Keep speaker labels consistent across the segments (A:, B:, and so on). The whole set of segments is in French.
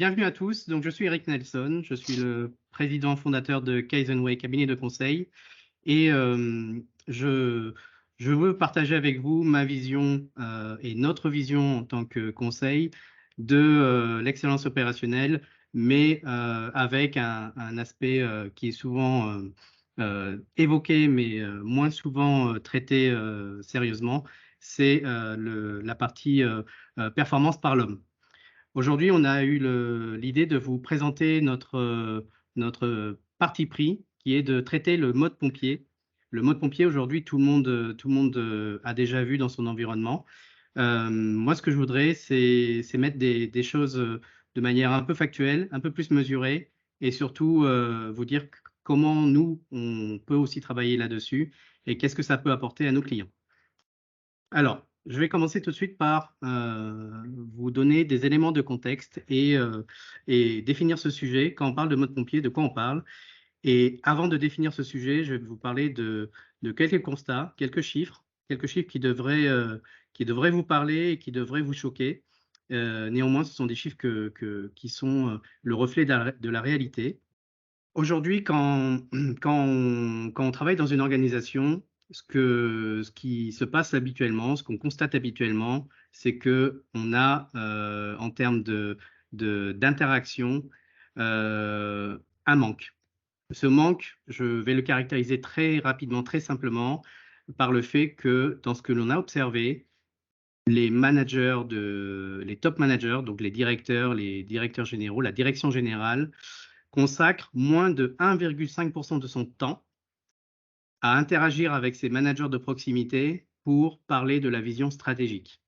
A: Bienvenue à tous. Donc, je suis Eric Nelson. Je suis le président fondateur de Kaizenway, cabinet de conseil. Et je veux partager avec vous ma vision et notre vision en tant que conseil de l'excellence opérationnelle, mais avec un aspect qui est souvent évoqué, mais moins souvent traité sérieusement. C'est la partie performance par l'homme. Aujourd'hui, on a eu l'idée de vous présenter notre parti pris, qui est de traiter le mode pompier. Le mode pompier, aujourd'hui, tout le monde a déjà vu dans son environnement. Moi, ce que je voudrais, c'est mettre des choses de manière un peu factuelle, un peu plus mesurée, et surtout vous dire comment nous, on peut aussi travailler là-dessus, et qu'est-ce que ça peut apporter à nos clients. Alors, je vais commencer tout de suite par vous donner des éléments de contexte et définir ce sujet. Quand on parle de mode pompier, de quoi on parle? Et avant de définir ce sujet, je vais vous parler de quelques constats, quelques chiffres qui devraient vous parler et qui devraient vous choquer. Néanmoins, ce sont des chiffres qui sont le reflet de la réalité. Aujourd'hui, quand on travaille dans une organisation, ce qui se passe habituellement, ce qu'on constate habituellement, c'est qu'on a, en termes d'interaction, un manque. Ce manque, je vais le caractériser très rapidement, très simplement, par le fait que dans ce que l'on a observé, les top managers, donc les directeurs généraux, la direction générale, consacre moins de 1,5% de son temps à interagir avec ses managers de proximité pour parler de la vision stratégique.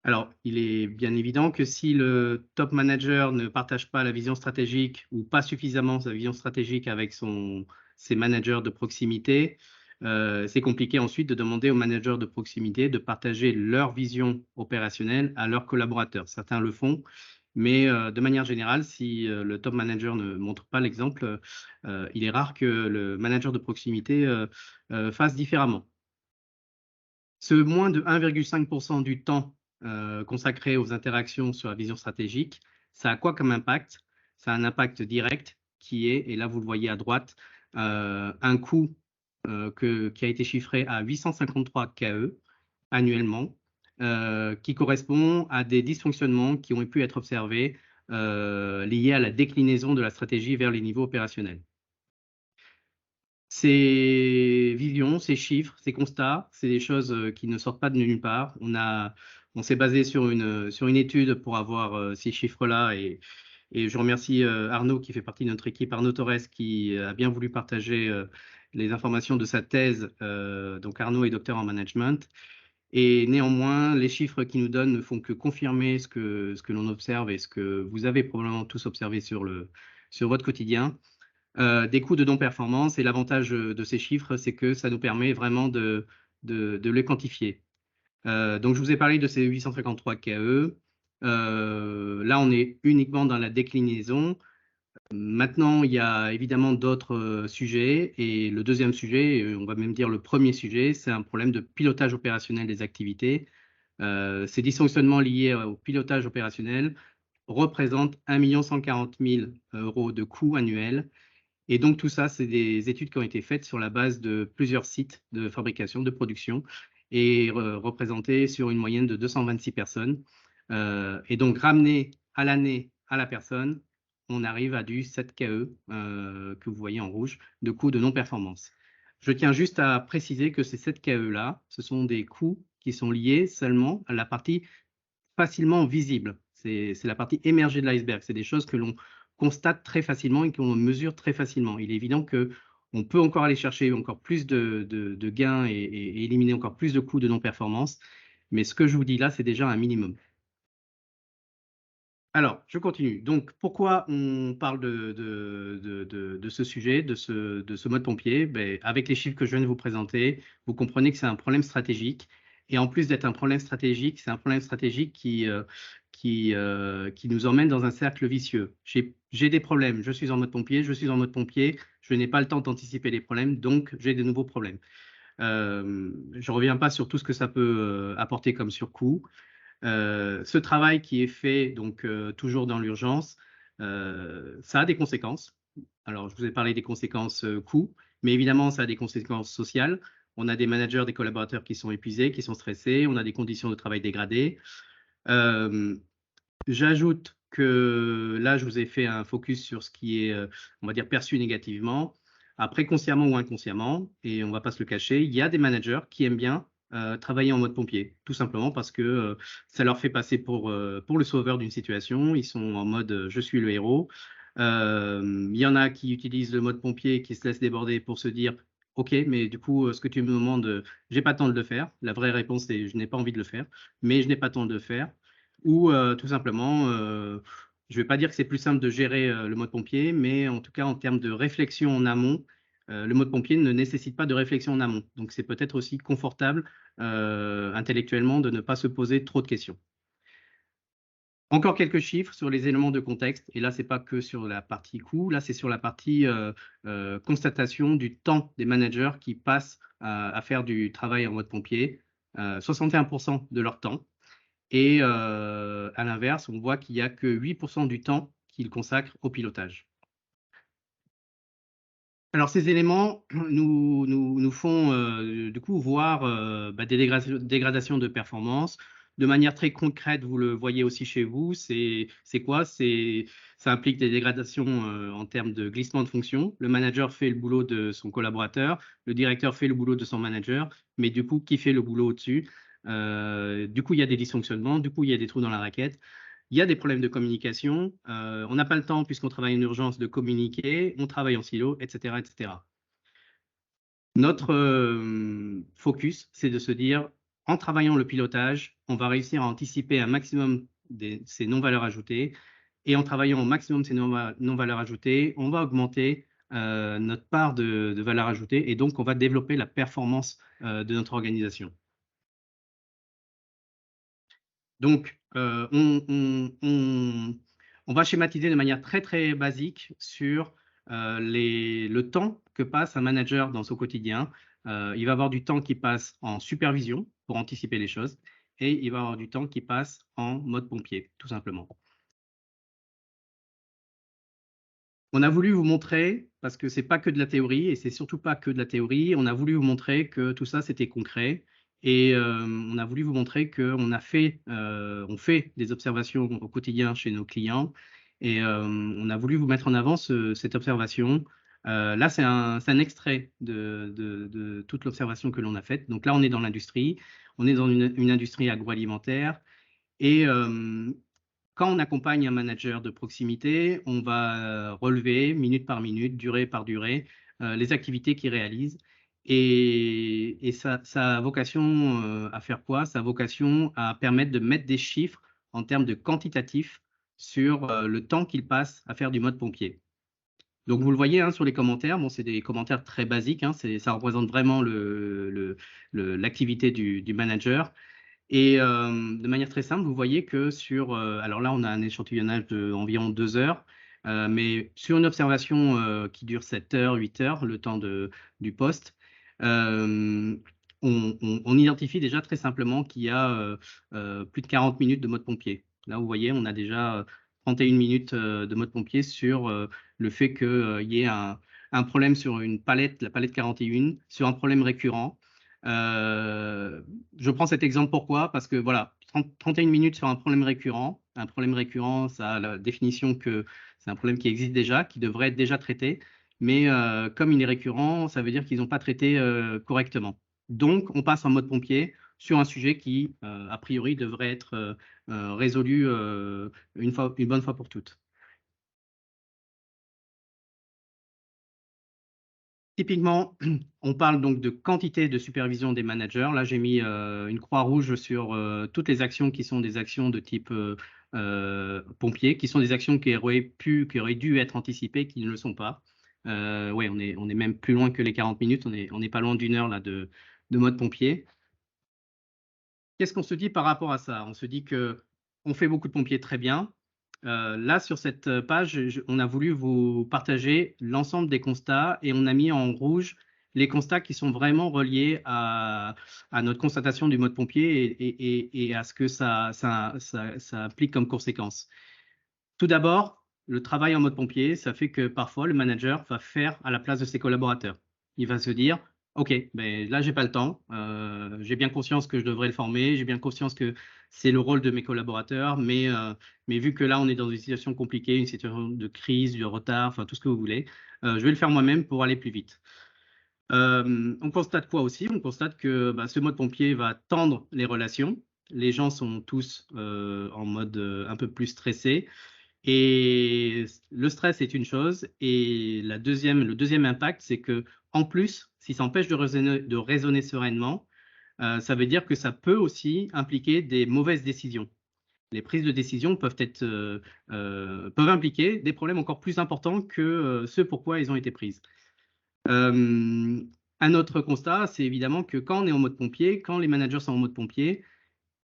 A: Alors, il est bien évident que si le top manager ne partage pas la vision stratégique ou pas suffisamment sa vision stratégique avec ses managers de proximité, c'est compliqué ensuite de demander aux managers de proximité de partager leur vision opérationnelle à leurs collaborateurs. Certains le font, mais de manière générale, si le top manager ne montre pas l'exemple, il est rare que le manager de proximité fasse différemment. Ce moins de 1,5% du temps consacré aux interactions sur la vision stratégique, ça a quoi comme impact? Ça a un impact direct qui est, et là vous le voyez à droite, un coût qui a été chiffré à 853 KE annuellement, qui correspond à des dysfonctionnements qui ont pu être observés liés à la déclinaison de la stratégie vers les niveaux opérationnels. Ces visions, ces chiffres, ces constats, c'est des choses qui ne sortent pas de nulle part. On s'est basé sur une étude pour avoir ces chiffres-là et je remercie Arnaud qui fait partie de notre équipe, Arnaud Torres, qui a bien voulu partager les informations de sa thèse. Donc Arnaud est docteur en management. Et néanmoins, les chiffres qu'il nous donnent ne font que confirmer ce que l'on observe et ce que vous avez probablement tous observé sur votre quotidien. Des coûts de non-performance, et l'avantage de ces chiffres, c'est que ça nous permet vraiment de les quantifier. Donc, je vous ai parlé de ces 853 KE. Là, on est uniquement dans la déclinaison. Maintenant, il y a évidemment d'autres sujets. Et le deuxième sujet, on va même dire le premier sujet, c'est un problème de pilotage opérationnel des activités. Ces dysfonctionnements liés au pilotage opérationnel représentent 1 140 000 € de coûts annuels. Et donc, tout ça, c'est des études qui ont été faites sur la base de plusieurs sites de fabrication, de production, et représentées sur une moyenne de 226 personnes. Et donc, ramené à l'année à la personne, on arrive à du 7 KE, que vous voyez en rouge, de coûts de non-performance. Je tiens juste à préciser que ces 7 KE-là, ce sont des coûts qui sont liés seulement à la partie facilement visible. C'est la partie émergée de l'iceberg. C'est des choses que l'on constate très facilement et que l'on mesure très facilement. Il est évident qu'on peut encore aller chercher encore plus de gains et éliminer encore plus de coûts de non-performance. Mais ce que je vous dis là, c'est déjà un minimum. Alors, je continue. Donc, pourquoi on parle de ce sujet, de ce mode pompier? Ben, avec les chiffres que je viens de vous présenter, vous comprenez que c'est un problème stratégique. Et en plus d'être un problème stratégique, c'est un problème stratégique qui nous emmène dans un cercle vicieux. J'ai des problèmes, je suis en mode pompier, je n'ai pas le temps d'anticiper les problèmes, donc j'ai de nouveaux problèmes. Je ne reviens pas sur tout ce que ça peut apporter comme surcoût. Ce travail qui est fait, donc toujours dans l'urgence, ça a des conséquences. Alors, je vous ai parlé des conséquences coûts, mais évidemment, ça a des conséquences sociales. On a des managers, des collaborateurs qui sont épuisés, qui sont stressés, on a des conditions de travail dégradées. J'ajoute que là, je vous ai fait un focus sur ce qui est, on va dire, perçu négativement. Après, consciemment ou inconsciemment, et on ne va pas se le cacher, il y a des managers qui aiment bien travailler en mode pompier, tout simplement parce que ça leur fait passer pour le sauveur d'une situation. Ils sont en mode je suis le héros. Il y en a qui utilisent le mode pompier, qui se laissent déborder pour se dire OK, mais du coup, ce que tu me demandes, j'ai pas le temps de le faire. La vraie réponse est je n'ai pas envie de le faire, mais je n'ai pas le temps de le faire. Ou tout simplement, je ne vais pas dire que c'est plus simple de gérer le mode pompier, mais en tout cas, en termes de réflexion en amont, le mode pompier ne nécessite pas de réflexion en amont. Donc, c'est peut-être aussi confortable intellectuellement de ne pas se poser trop de questions. Encore quelques chiffres sur les éléments de contexte. Et là, ce n'est pas que sur la partie coût, là, c'est sur la partie constatation du temps des managers qui passent à faire du travail en mode pompier. 61% de leur temps. Et à l'inverse, on voit qu'il n'y a que 8% du temps qu'ils consacrent au pilotage. Alors ces éléments nous font du coup voir des dégradations de performance. De manière très concrète, vous le voyez aussi chez vous, c'est quoi? Ça implique des dégradations en termes de glissement de fonction. Le manager fait le boulot de son collaborateur, le directeur fait le boulot de son manager, mais du coup, qui fait le boulot au-dessus? Du coup, il y a des dysfonctionnements, du coup, il y a des trous dans la raquette. Il y a des problèmes de communication. On n'a pas le temps, puisqu'on travaille en urgence, de communiquer. On travaille en silo, etc., etc. Notre focus, c'est de se dire, en travaillant le pilotage, on va réussir à anticiper un maximum de ces non-valeurs ajoutées. Et en travaillant au maximum ces non-valeurs ajoutées, on va augmenter notre part de valeur ajoutée. Et donc, on va développer la performance de notre organisation. Donc, on va schématiser de manière très, très basique sur le temps que passe un manager dans son quotidien. Il va avoir du temps qui passe en supervision pour anticiper les choses et il va avoir du temps qui passe en mode pompier, tout simplement. On a voulu vous montrer, parce que c'est pas que de la théorie et c'est surtout pas que de la théorie, on a voulu vous montrer que tout ça, c'était concret et on a voulu vous montrer qu'on on fait des observations au quotidien chez nos clients et on a voulu vous mettre en avant cette observation. Là, c'est un extrait de toute l'observation que l'on a faite. Donc là, on est dans l'industrie, on est dans une industrie agroalimentaire et quand on accompagne un manager de proximité, on va relever minute par minute, durée par durée, les activités qu'il réalise. Et ça a vocation à faire quoi? Ça a vocation à permettre de mettre des chiffres en termes de quantitatif sur le temps qu'il passe à faire du mode pompier. Donc vous le voyez hein, sur les commentaires, bon, c'est des commentaires très basiques, hein, ça représente vraiment l'activité du manager. Et de manière très simple, vous voyez que sur, alors là, on a un échantillonnage d'environ 2 heures, mais sur une observation qui dure 7 heures, 8 heures, le temps du poste, on identifie déjà très simplement qu'il y a plus de 40 minutes de mode pompier. Là, vous voyez, on a déjà 31 minutes de mode pompier sur le fait qu'il y ait un problème sur une palette, la palette 41, sur un problème récurrent. Je prends cet exemple pourquoi? Parce que voilà, 31 minutes sur un problème récurrent. Un problème récurrent, ça a la définition que c'est un problème qui existe déjà, qui devrait être déjà traité. Mais comme il est récurrent, ça veut dire qu'ils n'ont pas traité correctement. Donc, on passe en mode pompier sur un sujet qui, a priori, devrait être résolu une bonne fois pour toutes. Typiquement, on parle donc de quantité de supervision des managers. Là, j'ai mis une croix rouge sur toutes les actions qui sont des actions de type pompier, qui sont des actions qui auraient dû être anticipées, qui ne le sont pas. Ouais, on est même plus loin que les 40 minutes. On n'est pas loin d'une heure là, de mode pompier. Qu'est-ce qu'on se dit par rapport à ça? On se dit qu'on fait beaucoup de pompiers très bien. Là, sur cette page, on a voulu vous partager l'ensemble des constats et on a mis en rouge les constats qui sont vraiment reliés à notre constatation du mode pompier et à ce que ça implique comme conséquence. Tout d'abord, le travail en mode pompier, ça fait que parfois le manager va faire à la place de ses collaborateurs. Il va se dire, OK, ben là, j'ai pas le temps. J'ai bien conscience que je devrais le former. J'ai bien conscience que c'est le rôle de mes collaborateurs. Mais vu que là, on est dans une situation compliquée, une situation de crise, de retard, enfin tout ce que vous voulez, je vais le faire moi-même pour aller plus vite. On constate quoi aussi? On constate que ce mode pompier va tendre les relations. Les gens sont tous en mode un peu plus stressé. Et le stress est une chose, et le deuxième impact, c'est que en plus, si ça empêche de raisonner sereinement, ça veut dire que ça peut aussi impliquer des mauvaises décisions. Les prises de décision peuvent impliquer des problèmes encore plus importants que ceux pourquoi ils ont été prises. Un autre constat, c'est évidemment que quand on est en mode pompier, quand les managers sont en mode pompier,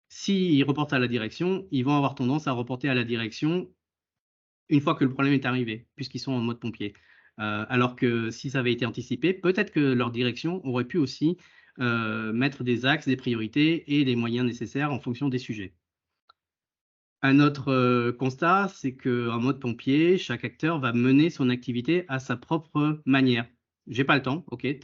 A: s'ils reportent à la direction, ils vont avoir tendance à reporter à la direction une fois que le problème est arrivé, puisqu'ils sont en mode pompier. Alors que si ça avait été anticipé, peut-être que leur direction aurait pu aussi mettre des axes, des priorités et les moyens nécessaires en fonction des sujets. Un autre constat, c'est qu'en mode pompier, chaque acteur va mener son activité à sa propre manière. J'ai pas le temps, ok, il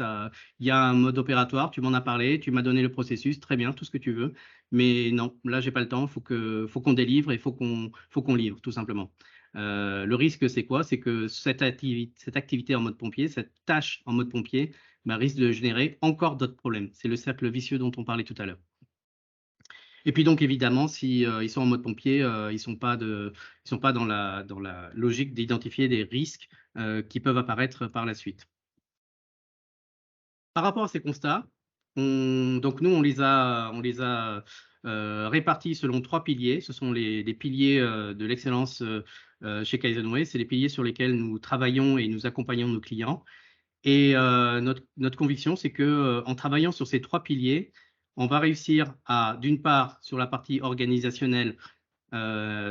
A: y a un mode opératoire, tu m'en as parlé, tu m'as donné le processus, très bien, tout ce que tu veux, mais non, là j'ai pas le temps, faut qu'on délivre et faut qu'on livre, tout simplement. Le risque, c'est quoi? C'est que cette activité en mode pompier, cette tâche en mode pompier, risque de générer encore d'autres problèmes. C'est le cercle vicieux dont on parlait tout à l'heure. Et puis donc évidemment, si ils sont en mode pompier, ils sont pas dans la logique d'identifier des risques qui peuvent apparaître par la suite. Par rapport à ces constats, donc nous on les a répartis selon 3 piliers. Ce sont les piliers de l'excellence chez Kaizenway. C'est les piliers sur lesquels nous travaillons et nous accompagnons nos clients. Et notre conviction, c'est que en travaillant sur ces 3 piliers, on va réussir à, d'une part, sur la partie organisationnelle,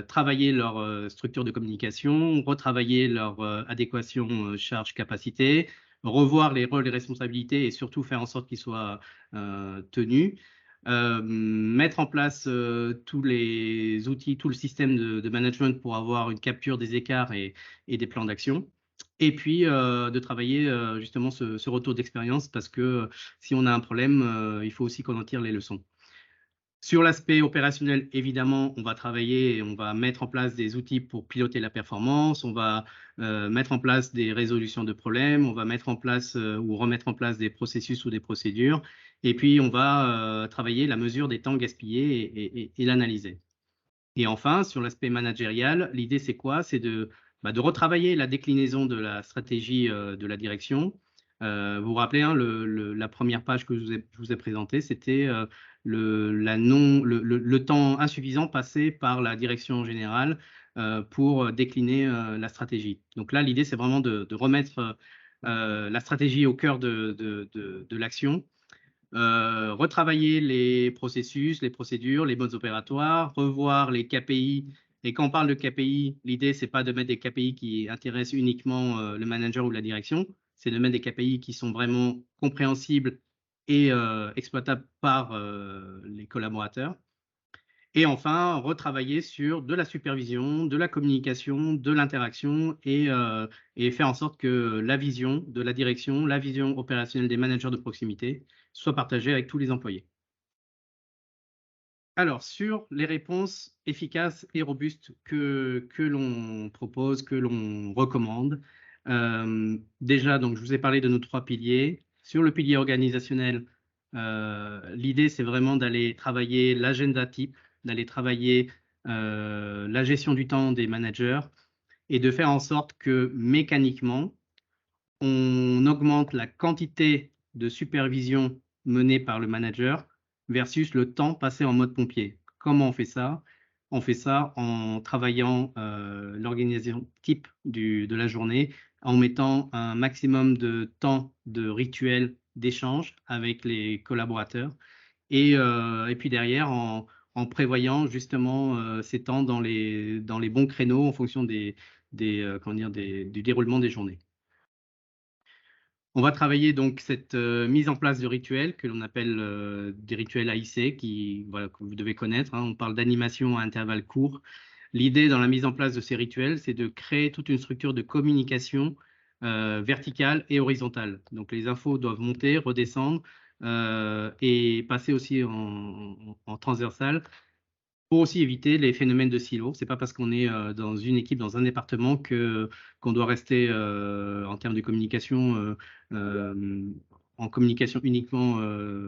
A: travailler leur structure de communication, retravailler leur adéquation charge-capacité, revoir les rôles et responsabilités et surtout faire en sorte qu'ils soient tenus, mettre en place tous les outils, tout le système de management pour avoir une capture des écarts et des plans d'action. Et puis de travailler justement ce retour d'expérience parce que si on a un problème, il faut aussi qu'on en tire les leçons. Sur l'aspect opérationnel, évidemment, on va travailler et on va mettre en place des outils pour piloter la performance, on va mettre en place des résolutions de problèmes, on va mettre en place ou remettre en place des processus ou des procédures, et puis on va travailler la mesure des temps gaspillés et l'analyser. Et enfin, sur l'aspect managérial, l'idée c'est quoi? C'est de retravailler la déclinaison de la stratégie de la direction. Vous vous rappelez, hein, la première page que je vous ai présentée, c'était le temps insuffisant passé par la direction générale pour décliner la stratégie. Donc là, l'idée, c'est vraiment de remettre la stratégie au cœur de l'action, retravailler les processus, les procédures, les modes opératoires, revoir les KPI. Et quand on parle de KPI, l'idée, c'est pas de mettre des KPI qui intéressent uniquement le manager ou la direction, c'est de mettre des KPI qui sont vraiment compréhensibles et exploitables par les collaborateurs. Et enfin, retravailler sur de la supervision, de la communication, de l'interaction et faire en sorte que la vision de la direction, la vision opérationnelle des managers de proximité soit partagée avec tous les employés. Alors, sur les réponses efficaces et robustes que l'on propose, que l'on recommande, déjà, donc, je vous ai parlé de nos 3 piliers. Sur le pilier organisationnel, l'idée, c'est vraiment d'aller travailler l'agenda type, d'aller travailler la gestion du temps des managers et de faire en sorte que mécaniquement, on augmente la quantité de supervision menée par le manager versus le temps passé en mode pompier. Comment on fait ça? On fait ça en travaillant l'organisation type de la journée, en mettant un maximum de temps de rituel d'échange avec les collaborateurs et puis derrière en prévoyant justement ces temps dans les bons créneaux en fonction du déroulement des journées. On va travailler donc cette mise en place de rituels que l'on appelle des rituels AIC, voilà, que vous devez connaître, hein. On parle d'animation à intervalles courts. L'idée dans la mise en place de ces rituels, c'est de créer toute une structure de communication verticale et horizontale. Donc les infos doivent monter, redescendre et passer aussi en transversal pour aussi éviter les phénomènes de silo. C'est pas parce qu'on est dans une équipe, dans un département qu'on doit rester en termes de communication en communication uniquement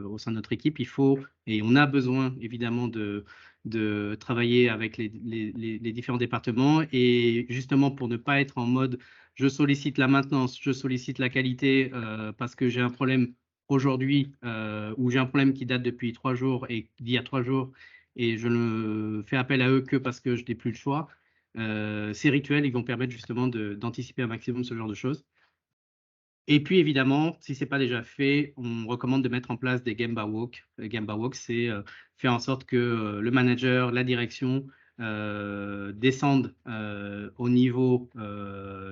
A: au sein de notre équipe. Il faut et on a besoin évidemment de travailler avec les différents départements et justement pour ne pas être en mode je sollicite la maintenance, je sollicite la qualité parce que j'ai un problème aujourd'hui ou j'ai un problème qui date depuis 3 jours et d'il y a 3 jours et je ne fais appel à eux que parce que je n'ai plus le choix. Ces rituels, ils vont permettre justement d'anticiper un maximum ce genre de choses. Et puis évidemment, si ce n'est pas déjà fait, on recommande de mettre en place des Gemba Walk. Les Gemba Walk, c'est faire en sorte que le manager, la direction descendent au niveau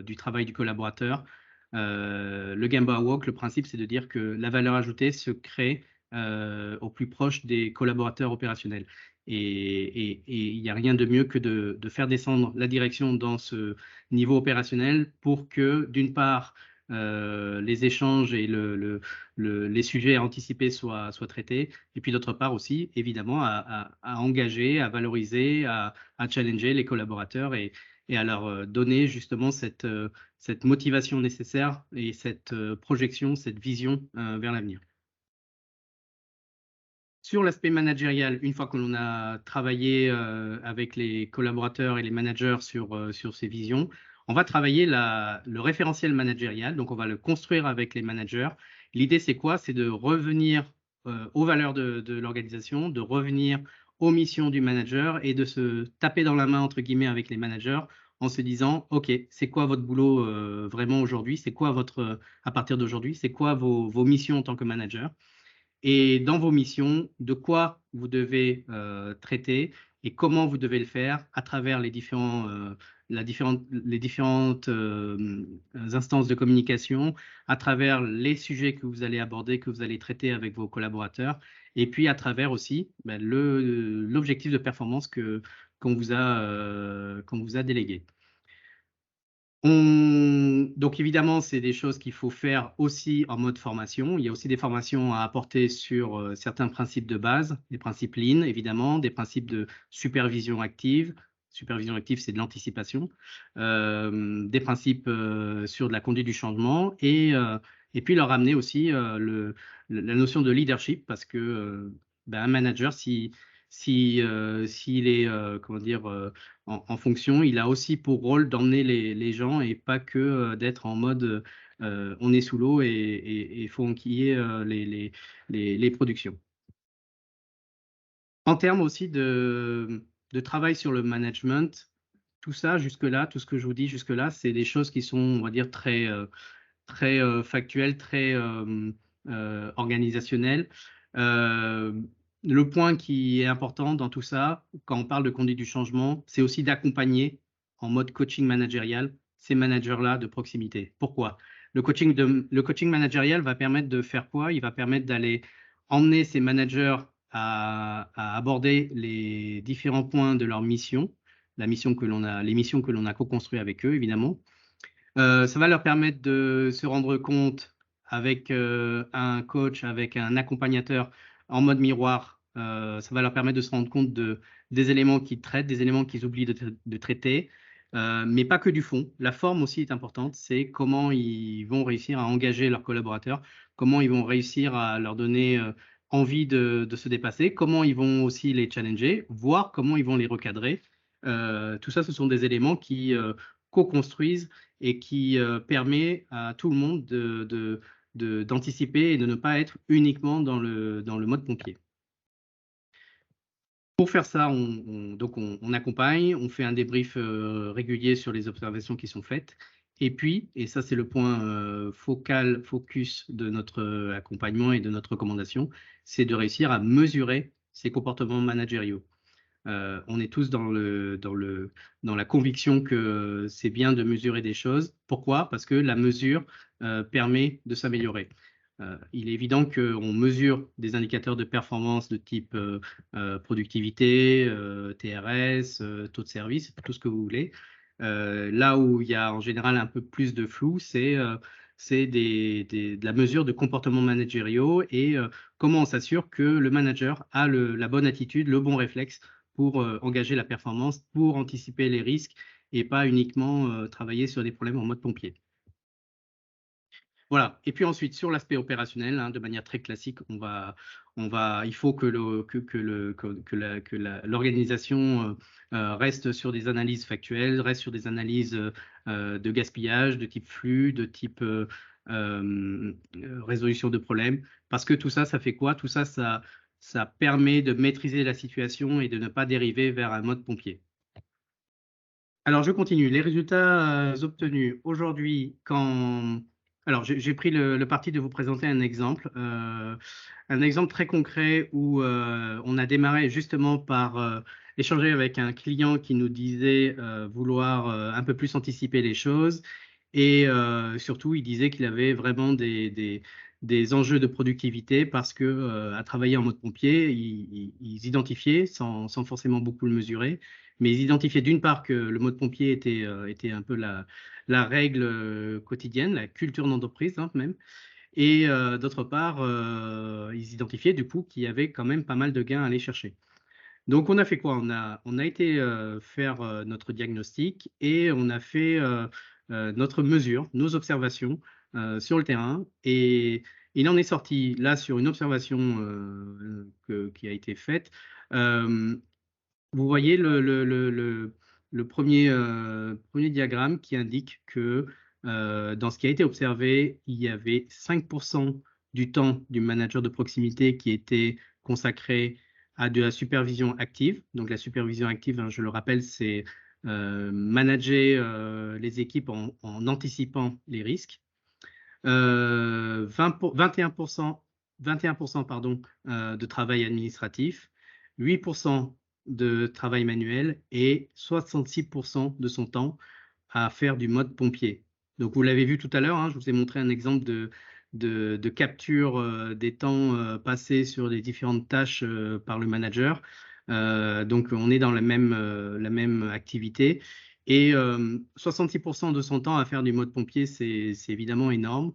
A: du travail du collaborateur. Le Gemba Walk, le principe, c'est de dire que la valeur ajoutée se crée au plus proche des collaborateurs opérationnels. Et il n'y a rien de mieux que de faire descendre la direction dans ce niveau opérationnel pour que, d'une part, les échanges et les sujets à anticiper soient traités. Et puis d'autre part aussi, évidemment, à engager, à valoriser, à challenger les collaborateurs et à leur donner justement cette motivation nécessaire et cette projection, cette vision vers l'avenir. Sur l'aspect managérial, une fois que l'on a travaillé avec les collaborateurs et les managers sur ces visions, on va travailler le référentiel managérial, donc on va le construire avec les managers. L'idée, c'est quoi? C'est de revenir aux valeurs de l'organisation, de revenir aux missions du manager et de se taper dans la main, entre guillemets, avec les managers en se disant, OK, c'est quoi votre boulot vraiment aujourd'hui? C'est quoi à partir d'aujourd'hui, c'est quoi vos missions en tant que manager? Et dans vos missions, de quoi vous devez traiter et comment vous devez le faire à travers les différentes instances de communication, à travers les sujets que vous allez aborder, que vous allez traiter avec vos collaborateurs, et puis à travers aussi l'objectif de performance qu'on vous a délégué. Donc évidemment, c'est des choses qu'il faut faire aussi en mode formation. Il y a aussi des formations à apporter sur certains principes de base, des principes Lean, évidemment, des principes de supervision active. Supervision active, c'est de l'anticipation. Des principes sur de la conduite du changement et puis leur amener aussi la notion de leadership parce que un manager, s'il est comment dire, en fonction, il a aussi pour rôle d'emmener les gens et pas que d'être en mode on est sous l'eau et il faut enquiller les productions. En termes aussi de travail sur le management, tout ça jusque-là, tout ce que je vous dis jusque-là, c'est des choses qui sont, on va dire, très factuelles, très organisationnelles. Le point qui est important dans tout ça, quand on parle de conduite du changement, c'est aussi d'accompagner en mode coaching managérial ces managers-là de proximité. Pourquoi? Le coaching managérial va permettre de faire quoi? Il va permettre d'aller emmener ces managers à aborder les différents points de leur mission, les missions que l'on a co-construites avec eux, évidemment. Ça va leur permettre de se rendre compte avec un coach, avec un accompagnateur en mode miroir. Ça va leur permettre de se rendre compte des éléments qu'ils traitent, des éléments qu'ils oublient de traiter, mais pas que du fond. La forme aussi est importante, c'est comment ils vont réussir à engager leurs collaborateurs, comment ils vont réussir à leur donner envie de se dépasser, comment ils vont aussi les challenger, voir comment ils vont les recadrer. Tout ça, ce sont des éléments qui co-construisent et qui permet à tout le monde d'anticiper et de ne pas être uniquement dans le mode pompier. Pour faire ça, on accompagne, on fait un débrief régulier sur les observations qui sont faites. Et puis, et ça c'est le point focus de notre accompagnement et de notre recommandation, c'est de réussir à mesurer ces comportements managériaux. On est tous dans la conviction que c'est bien de mesurer des choses. Pourquoi? Parce que la mesure permet de s'améliorer. Il est évident qu'on mesure des indicateurs de performance de type productivité, TRS, taux de service, tout ce que vous voulez. Là où il y a en général un peu plus de flou, c'est de la mesure de comportements managériaux et comment on s'assure que le manager a la bonne attitude, le bon réflexe pour engager la performance, pour anticiper les risques et pas uniquement travailler sur des problèmes en mode pompier. Voilà. Et puis ensuite, sur l'aspect opérationnel, de manière très classique, il faut que l'organisation reste sur des analyses factuelles, reste sur des analyses de gaspillage, de type flux, de type résolution de problèmes. Parce que tout ça, ça fait quoi? Tout ça, ça permet de maîtriser la situation et de ne pas dériver vers un mode pompier. Alors, je continue. Les résultats obtenus aujourd'hui, Alors, j'ai pris le parti de vous présenter un exemple très concret où on a démarré justement par échanger avec un client qui nous disait vouloir un peu plus anticiper les choses et surtout, il disait qu'il avait vraiment des enjeux de productivité parce que à travailler en mode pompier, ils identifiaient, sans forcément beaucoup le mesurer, mais ils identifiaient d'une part que le mode pompier était un peu la règle quotidienne, la culture d'entreprise même, et d'autre part, ils identifiaient du coup qu'il y avait quand même pas mal de gains à aller chercher. Donc on a fait quoi? On a été faire notre diagnostic et on a fait notre mesure, nos observations sur le terrain. Et il en est sorti là sur une observation qui a été faite. Vous voyez le premier diagramme qui indique que dans ce qui a été observé, il y avait 5% du temps du manager de proximité qui était consacré à de la supervision active. Donc la supervision active, je le rappelle, c'est manager les équipes en anticipant les risques. 21%, pardon, de travail administratif, 8% de travail manuel et 66% de son temps à faire du mode pompier. Donc vous l'avez vu tout à l'heure, je vous ai montré un exemple de capture des temps passés sur les différentes tâches par le manager. Donc on est dans la même activité. Et 66% de son temps à faire du mode pompier, c'est évidemment énorme.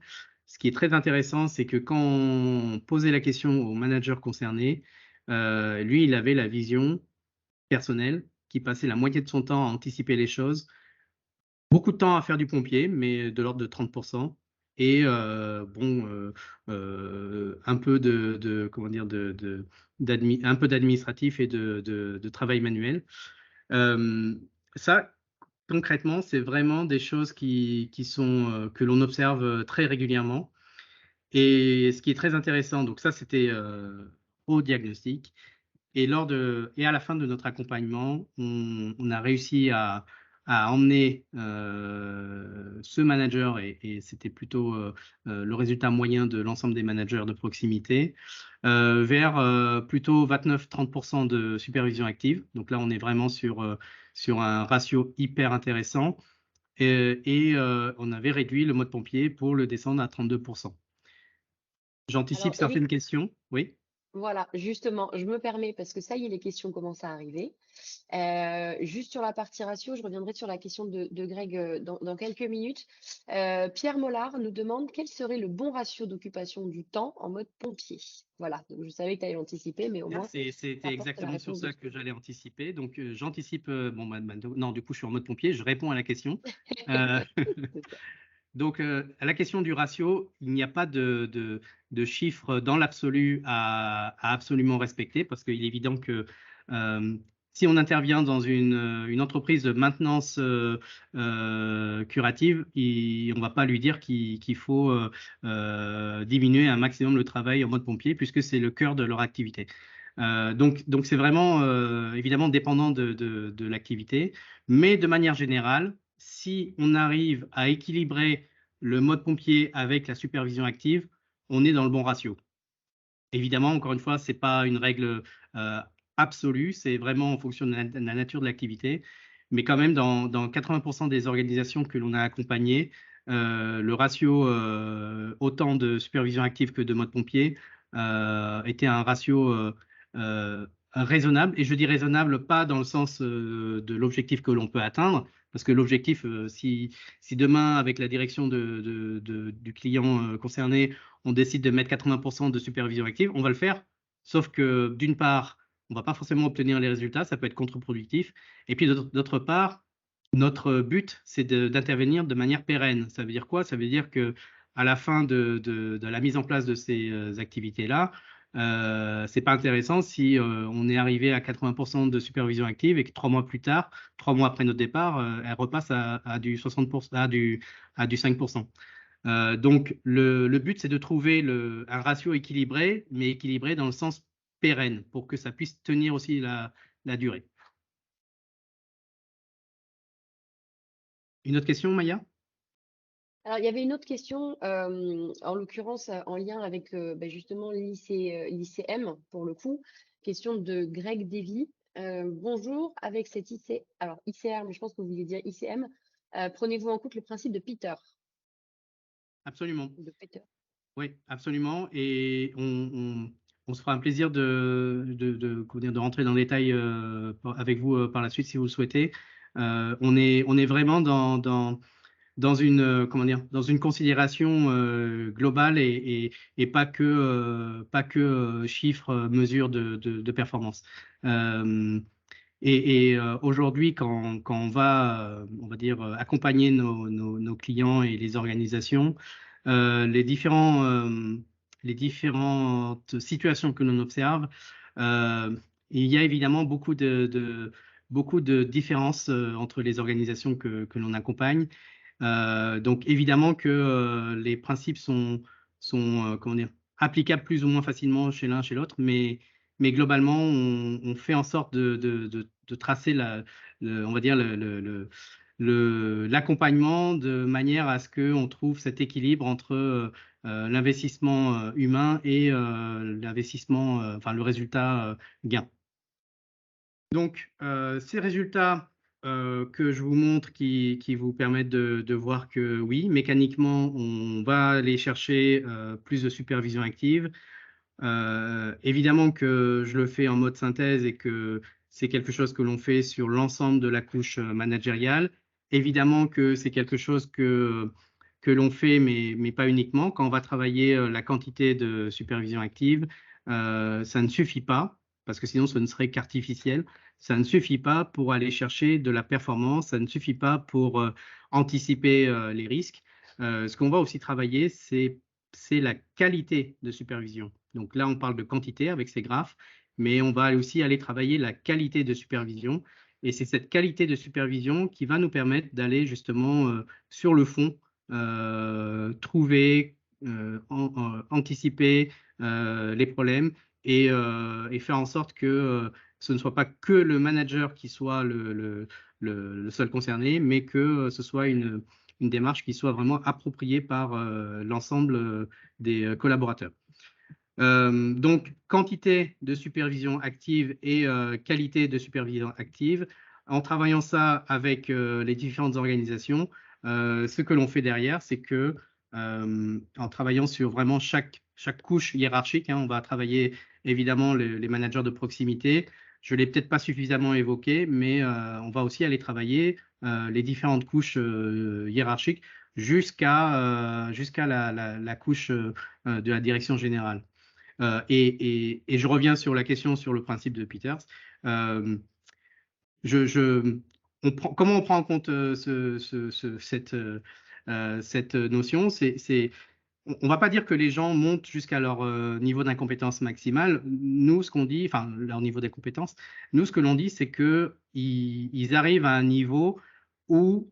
A: Ce qui est très intéressant, c'est que quand on posait la question au manager concerné, lui, il avait la vision personnelle qui passait la moitié de son temps à anticiper les choses, beaucoup de temps à faire du pompier, mais de l'ordre de 30%, et un peu comment dire, un peu d'administratif et de travail manuel. Ça, concrètement, c'est vraiment des choses que l'on observe très régulièrement. Et ce qui est très intéressant, donc ça, c'était au diagnostic. Et à la fin de notre accompagnement, on a réussi à emmener ce manager, et c'était plutôt le résultat moyen de l'ensemble des managers de proximité, vers plutôt 29-30% de supervision active. Donc là, on est vraiment sur un ratio hyper intéressant. Et on avait réduit le mode pompier pour le descendre à 32%. J'anticipe
B: Alors, Eric,
A: certaines questions. Oui.
B: voilà, justement, je me permets, parce que ça y est, les questions commencent à arriver. Juste sur la partie ratio, je reviendrai sur la question de Greg dans quelques minutes. Pierre Mollard nous demande quel serait le bon ratio d'occupation du temps en mode pompier. Voilà, donc je savais que tu allais l'anticiper, mais au moins,
A: C'était
B: ça apporte la
A: exactement sur
B: réponse de
A: ça
B: tout
A: que
B: le monde.
A: j'allais anticiper. Donc, j'anticipe. Bon, non, du coup, je suis en mode pompier. Je réponds à la question. Euh,
B: C'est ça.
A: donc, à la question du ratio, il n'y a pas de chiffre dans l'absolu à absolument respecter parce qu'il est évident que euh, si on intervient dans une entreprise de maintenance curative, on ne va pas lui dire qu'il faut diminuer un maximum le travail en mode pompier puisque c'est le cœur de leur activité. Donc c'est vraiment évidemment dépendant de l'activité, mais de manière générale, si on arrive à équilibrer le mode pompier avec la supervision active, on est dans le bon ratio. Évidemment, encore une fois, c'est pas une règle absolu, c'est vraiment en fonction de la nature de l'activité. Mais quand même, dans 80% des organisations que l'on a accompagnées, le ratio autant de supervision active que de mode pompier était un ratio raisonnable. Et je dis raisonnable pas dans le sens de l'objectif que l'on peut atteindre, parce que l'objectif, si demain, avec la direction du client concerné, on décide de mettre 80% de supervision active, on va le faire. Sauf que d'une part, on ne va pas forcément obtenir les résultats, ça peut être contre-productif. Et puis d'autre part, notre but, c'est d'intervenir de manière pérenne. Ça veut dire quoi? Ça veut dire que à la fin de la mise en place de ces activités-là, c'est pas intéressant si on est arrivé à 80% de supervision active et que 3 mois plus tard, 3 mois après notre départ, elle repasse à du 60%, à du 5%. Donc, le but, c'est de trouver un ratio équilibré, mais équilibré dans le sens pérenne, pour que ça puisse tenir aussi la durée. Une autre question, Maya?
B: Alors, il y avait une autre question, en l'occurrence, en lien avec justement l'ICM, pour le coup. Question de Greg Davy. Bonjour, avec cet alors ICR, mais je pense que vous vouliez dire ICM, prenez-vous en compte le principe de Peter?
A: Absolument.
B: De Peter.
A: Oui, absolument. Et on se fera un plaisir comment dire, de rentrer dans le détail avec vous par la suite si vous le souhaitez. On est vraiment dans une, comment dire, dans une considération globale et pas que chiffres, mesures de performance. Aujourd'hui, quand on va dire, accompagner nos clients et les organisations, les différentes situations que l'on observe, il y a évidemment beaucoup de différences entre les organisations que l'on accompagne. Donc évidemment que les principes sont comment dire, applicables plus ou moins facilement chez l'un chez l'autre, mais globalement on fait en sorte de tracer on va dire l'accompagnement de manière à ce qu'on trouve cet équilibre entre l'investissement humain et l'investissement, enfin le résultat gain. Donc, ces résultats que je vous montre qui vous permettent de voir que oui, mécaniquement, on va aller chercher plus de supervision active. Évidemment que je le fais en mode synthèse et que c'est quelque chose que l'on fait sur l'ensemble de la couche managériale. Évidemment que c'est quelque chose que l'on fait, mais pas uniquement. Quand on va travailler la quantité de supervision active, ça ne suffit pas, parce que sinon ce ne serait qu'artificiel. Ça ne suffit pas pour aller chercher de la performance, ça ne suffit pas pour anticiper les risques. Ce qu'on va aussi travailler, c'est la qualité de supervision. Donc là, on parle de quantité avec ces graphes, mais on va aussi aller travailler la qualité de supervision. Et c'est cette qualité de supervision qui va nous permettre d'aller justement sur le fond, trouver, anticiper les problèmes et faire en sorte que ce ne soit pas que le manager qui soit le seul concerné, mais que ce soit une démarche qui soit vraiment appropriée par l'ensemble des collaborateurs. Donc, quantité de supervision active et qualité de supervision active. En travaillant ça avec les différentes organisations, ce que l'on fait derrière, c'est que en travaillant sur vraiment chaque couche hiérarchique, on va travailler évidemment les managers de proximité. Je ne l'ai peut-être pas suffisamment évoqué, mais on va aussi aller travailler les différentes couches hiérarchiques jusqu'à la couche de la direction générale. Et je reviens sur la question sur le principe de Peters. Comment on prend en compte cette notion? On ne va pas dire que les gens montent jusqu'à leur niveau d'incompétence maximale. Nous, ce qu'on dit, enfin, leur niveau des compétences, nous, ce que l'on dit, c'est qu'ils arrivent à un niveau où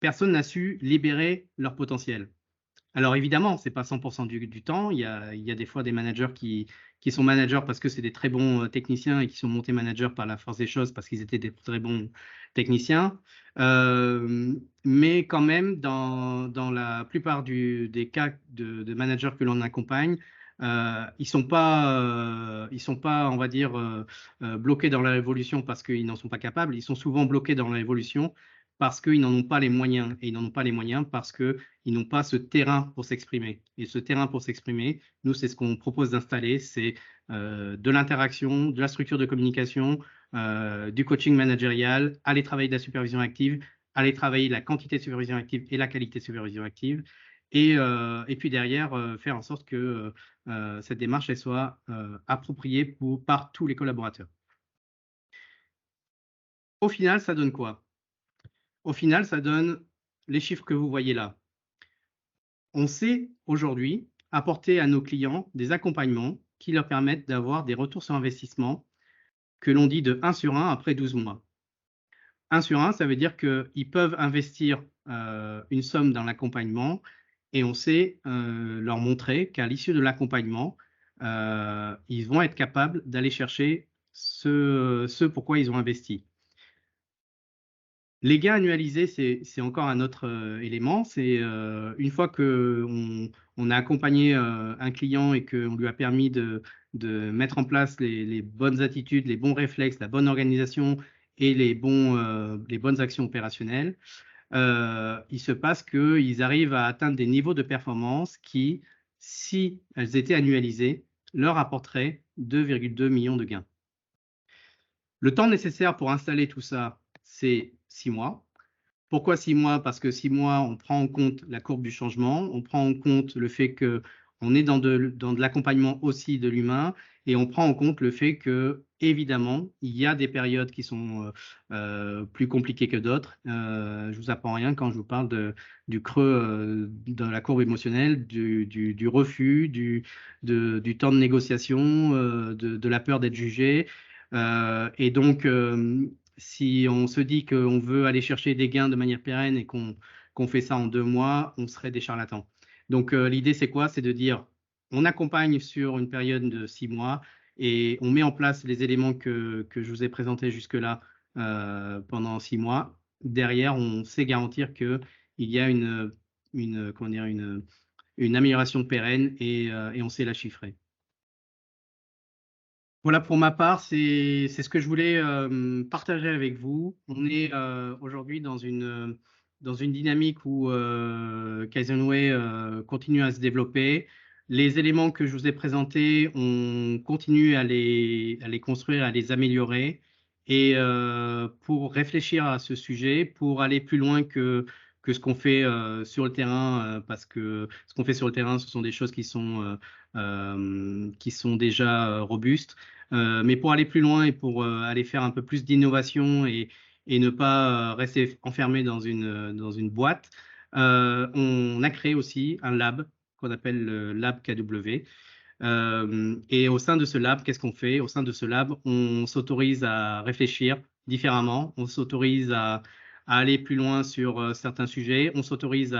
A: personne n'a su libérer leur potentiel. Alors évidemment, ce n'est pas 100% du temps. Il y a des fois des managers qui sont managers parce que c'est des très bons techniciens et qui sont montés managers par la force des choses parce qu'ils étaient des très bons techniciens. Mais quand même, dans la plupart des cas de managers que l'on accompagne, ils sont pas, on va dire, bloqués dans la révolution parce qu'ils n'en sont pas capables. Ils sont souvent bloqués dans la révolution parce qu'ils n'en ont pas les moyens. Et ils n'en ont pas les moyens parce qu'ils n'ont pas ce terrain pour s'exprimer. Et ce terrain pour s'exprimer, nous, c'est ce qu'on propose d'installer, c'est de l'interaction, de la structure de communication, du coaching managérial, aller travailler de la supervision active, aller travailler la quantité de supervision active et la qualité de supervision active. Et puis derrière, faire en sorte que cette démarche elle soit appropriée par tous les collaborateurs. Au final, ça donne quoi? Au final, ça donne les chiffres que vous voyez là. On sait aujourd'hui apporter à nos clients des accompagnements qui leur permettent d'avoir des retours sur investissement que l'on dit de 1 sur 1 après 12 mois. 1 sur 1, ça veut dire qu'ils peuvent investir une somme dans l'accompagnement et on sait leur montrer qu'à l'issue de l'accompagnement, ils vont être capables d'aller chercher ce pourquoi ils ont investi. Les gains annualisés, c'est encore un autre élément. C'est une fois qu'on a accompagné un client et qu'on lui a permis de mettre en place les bonnes attitudes, les bons réflexes, la bonne organisation et les bonnes actions opérationnelles, il se passe qu'ils arrivent à atteindre des niveaux de performance qui, si elles étaient annualisées, leur apporteraient 2,2 millions de gains. Le temps nécessaire pour installer tout ça, c'est 6 mois. Pourquoi 6 mois? Parce que 6 mois, on prend en compte la courbe du changement, on prend en compte le fait qu'on est dans de l'accompagnement aussi de l'humain et on prend en compte le fait que, évidemment, il y a des périodes qui sont plus compliquées que d'autres. Je ne vous apprends rien quand je vous parle du creux de la courbe émotionnelle, du refus, du temps de négociation, de la peur d'être jugé. Et donc, si on se dit qu'on veut aller chercher des gains de manière pérenne et qu'on fait ça en 2 mois, on serait des charlatans. Donc, l'idée, c'est quoi? C'est de dire, on accompagne sur une période de 6 mois et on met en place les éléments que je vous ai présentés jusque-là pendant 6 mois. Derrière, on sait garantir qu'il y a une amélioration pérenne et on sait la chiffrer. Voilà, pour ma part, c'est ce que je voulais partager avec vous. On est aujourd'hui dans une dynamique où Kaizenway continue à se développer. Les éléments que je vous ai présentés, on continue à les construire, à les améliorer. Et pour réfléchir à ce sujet, pour aller plus loin que ce qu'on fait sur le terrain, parce que ce qu'on fait sur le terrain, ce sont des choses qui sont déjà robustes. Mais pour aller plus loin et pour aller faire un peu plus d'innovation et ne pas rester enfermé dans une boîte, on a créé aussi un lab qu'on appelle le Lab KW. Et au sein de ce lab, qu'est-ce qu'on fait? Au sein de ce lab, on s'autorise à réfléchir différemment, on s'autorise à aller plus loin sur certains sujets, on s'autorise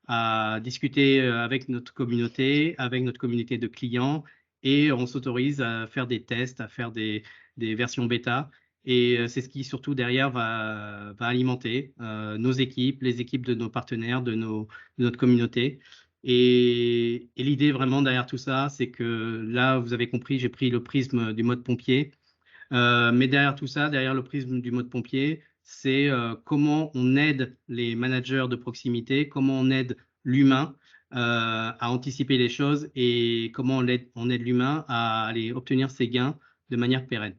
A: à discuter avec notre communauté de clients, et on s'autorise à faire des tests, à faire des versions bêta. Et c'est ce qui surtout derrière va alimenter nos équipes, les équipes de nos partenaires, de notre communauté. Et l'idée vraiment derrière tout ça, c'est que là, vous avez compris, j'ai pris le prisme du mode pompier. Mais derrière tout ça, derrière le prisme du mode pompier, c'est comment on aide les managers de proximité, comment on aide l'humain à anticiper les choses et comment on aide l'humain à aller obtenir ses gains de manière pérenne.